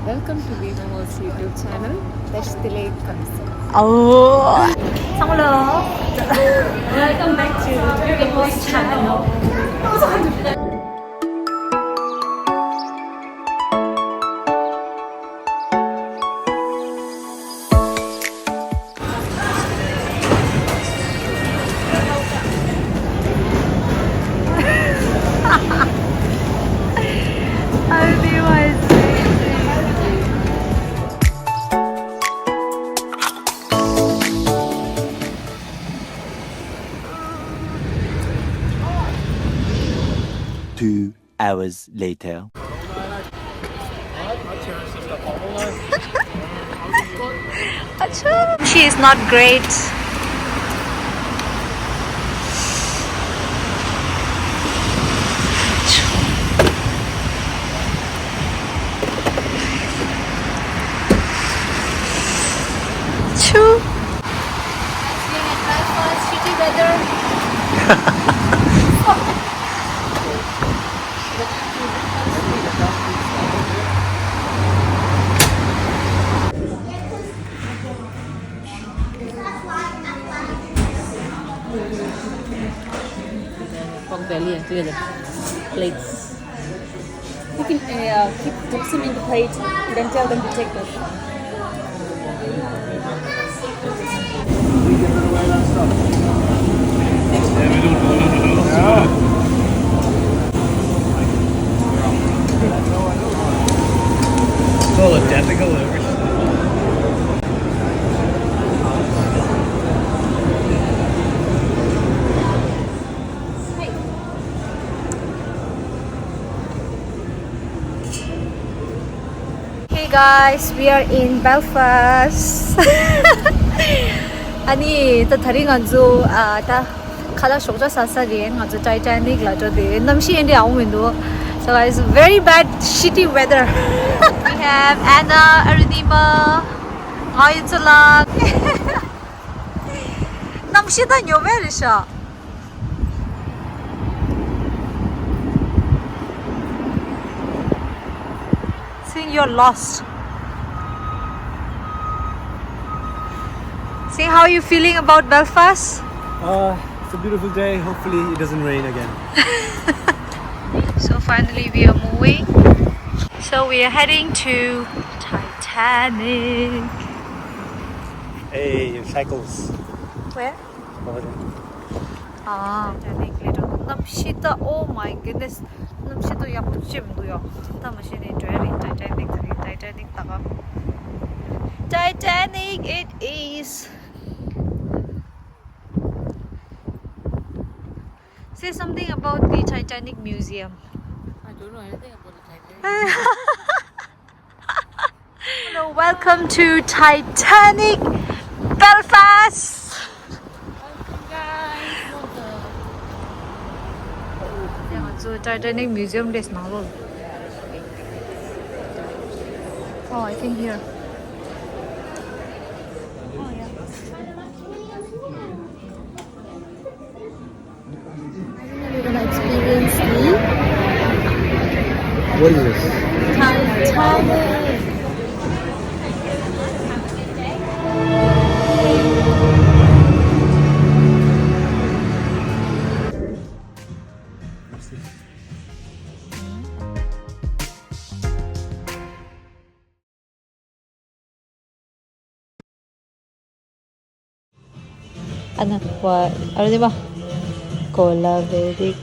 Welcome to Gleno's YouTube channel. Tashtileg Oh, hello. Welcome back to Gleno's channel. Two hours later. She is not great. Choo. Being at Belfast, shitty weather. Pork belly and together. Plates. You can keep them in the plate, then tell them to take them. It's all identical everything. Hey guys, we are in Belfast. 아니, 또 다른 건조 다 가다 속자 사사리엔 건조 Titanic 라저 데 남시 인디 아우면도. So it's very bad shitty weather. We have Anna, Arunima, Ayutollah. 남시다 녀베르샤. Think you're lost. See, how are you feeling about Belfast? It's a beautiful day. Hopefully it doesn't rain again. So finally we are moving. So we are heading to Titanic. Hey, cycles. Where? Over there. Ah, Titanic little. Namshita, oh my goodness. Namshita yapchim도요. Tamashini dwelling Titanic taga. Titanic it is. Say something about the Titanic Museum. I don't know anything about the Titanic. Hello, welcome to Titanic Belfast. So Titanic Museum is now. Oh, I think here. Oh yeah. We're gonna experience the What is this? Titanic. Ano? What? Ano di ba? Cola very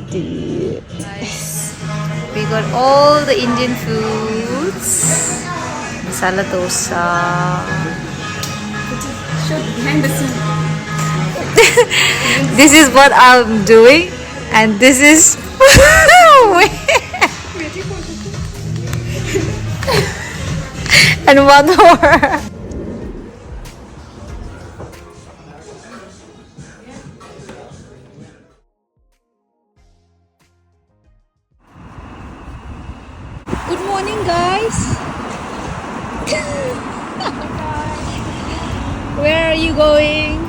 deep. Nice. We got all the Indian foods. Masala dosa. Show behind the scene. This is what I'm doing, and this is and one more. Good morning, guys. Where are you going?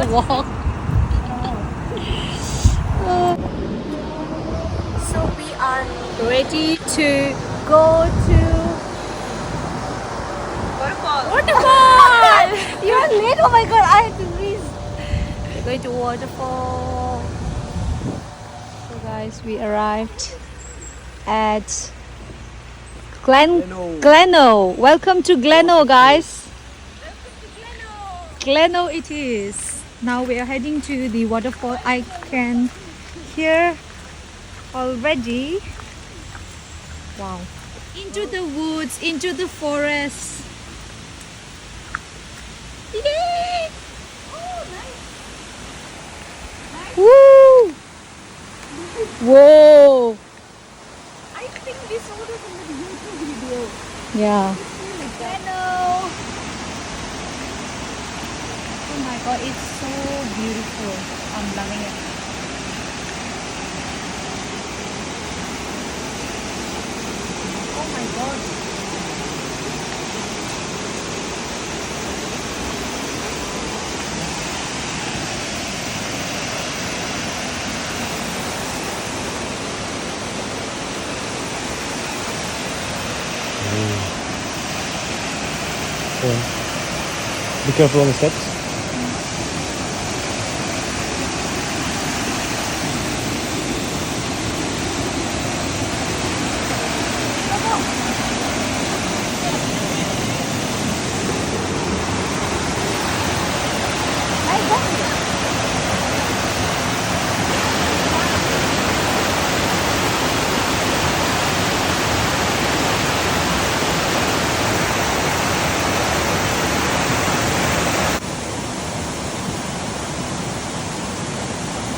Walk. So we are ready to go to waterfall. You are late. Oh my god, I have to miss. We're going to waterfall. So guys, we arrived at Gleno. Welcome to Gleno, guys. Gleno it is. Now we are heading to the waterfall. I can hear already. Wow. Into the woods, into the forest. Yay! Oh, nice. Woo! Whoa! I think we saw this in the YouTube video. Yeah. Hello. Oh my god, it's so beautiful. I'm loving it. Oh my god. Be careful on the steps.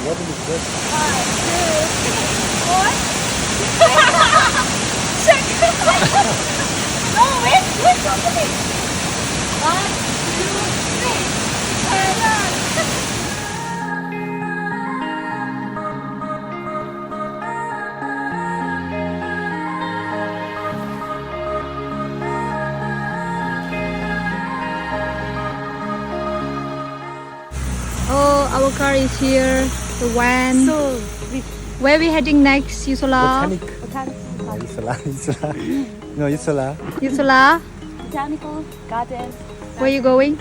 What is this? Oh, our car is here. The van. So, Where are we heading next, Yusola? Isola. No, Isola. Yusola, Botanical Gardens. where are you going?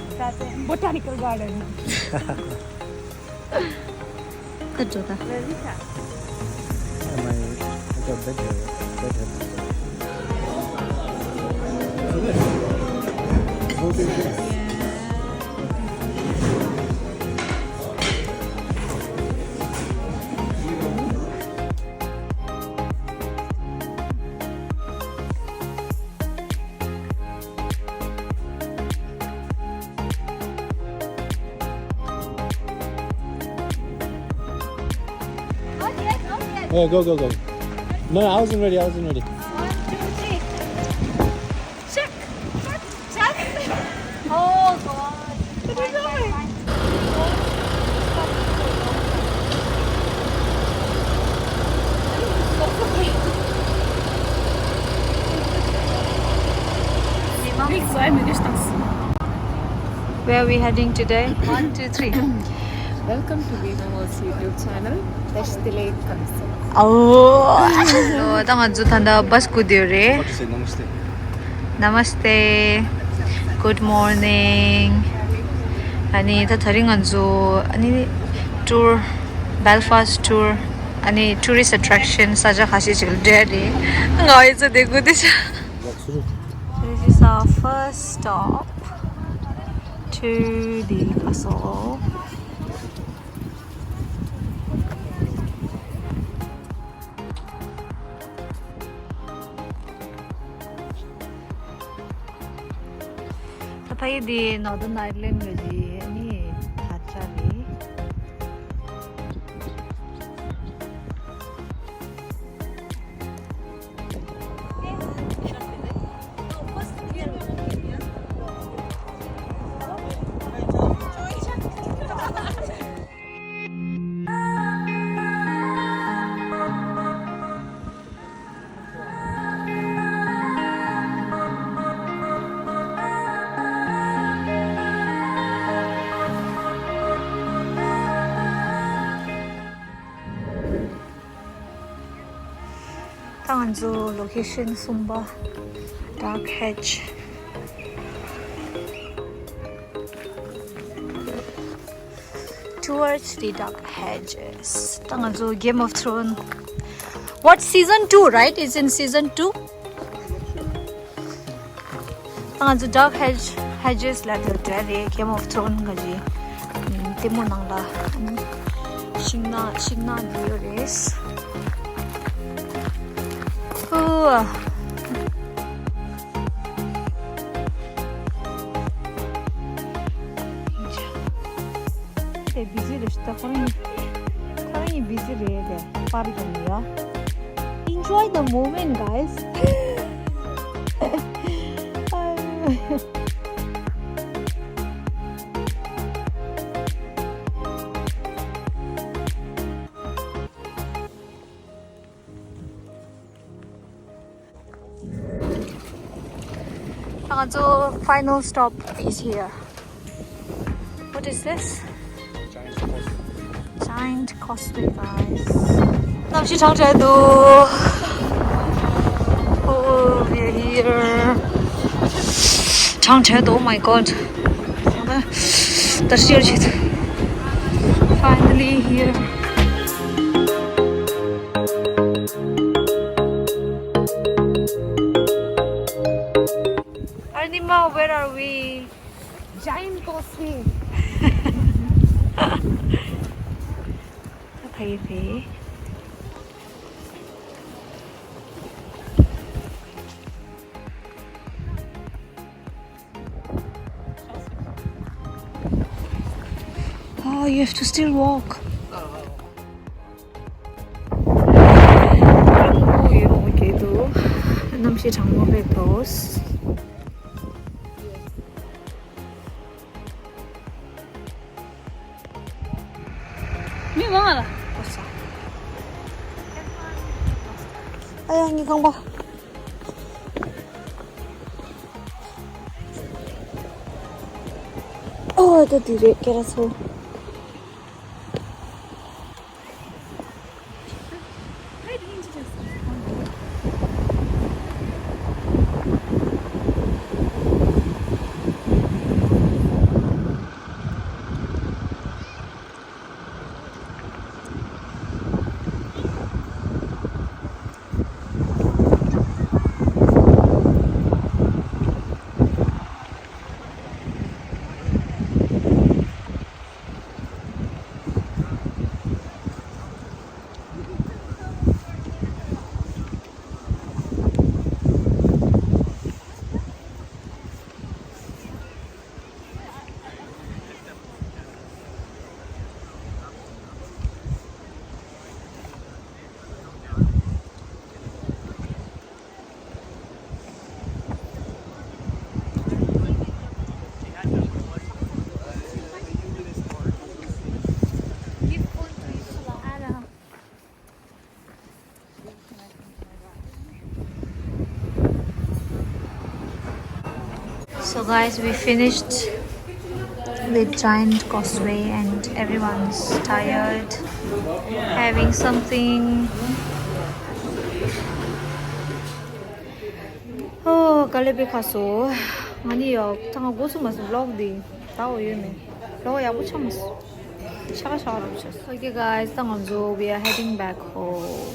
Botanical Gardens. Good job. Where is that? I got bed here. Yeah, go. No, I wasn't ready. 1, 2, 3. Check. Oh god. What are you doing? Where are we heading today? 1, 2, 3. Welcome to Gleno's YouTube channel. Destilate concept. Oh, so tanga ju thanda bus kudio re. How to say namaste? Namaste. Good morning. Ani ta tharing anju ani tour Belfast tour ani tourist attraction saja khasi chil dere. Ngai cha dekhu this. This is our first stop to the castle. Tapai di Northern Ireland gaji ni thachali. Tanganzo location Sumba Dark Hedge. Towards the Dark Hedges. Tanganzo Game of Thrones. What season 2, right? It's in season 2. Tanganzo Dark Hedges la the Game of Thrones gaji. Timo nangla. Shingna Diores. Busy busy enjoy the moment, guys. So final stop is here. What is this? Giant Causeway, guys. Namshi Changchaido. Oh, we're here. Changchaido, oh my god. Finally here. Arnima, where are we? Giant Causeway. Okay. Oh, you have to still walk. Namshi Changmobe Post. 미망하다. 아야, 니 강봐. Oh, the direct get us home. So guys, we finished with Giant Causeway and everyone's tired, having something. Oh, Galebe Kaso. 아니요, 잠깐 고수마스 vlog디 다 오유네. vlog 야구 참았어. 샤가 붙였어. Okay guys, 당원조 we are heading back home.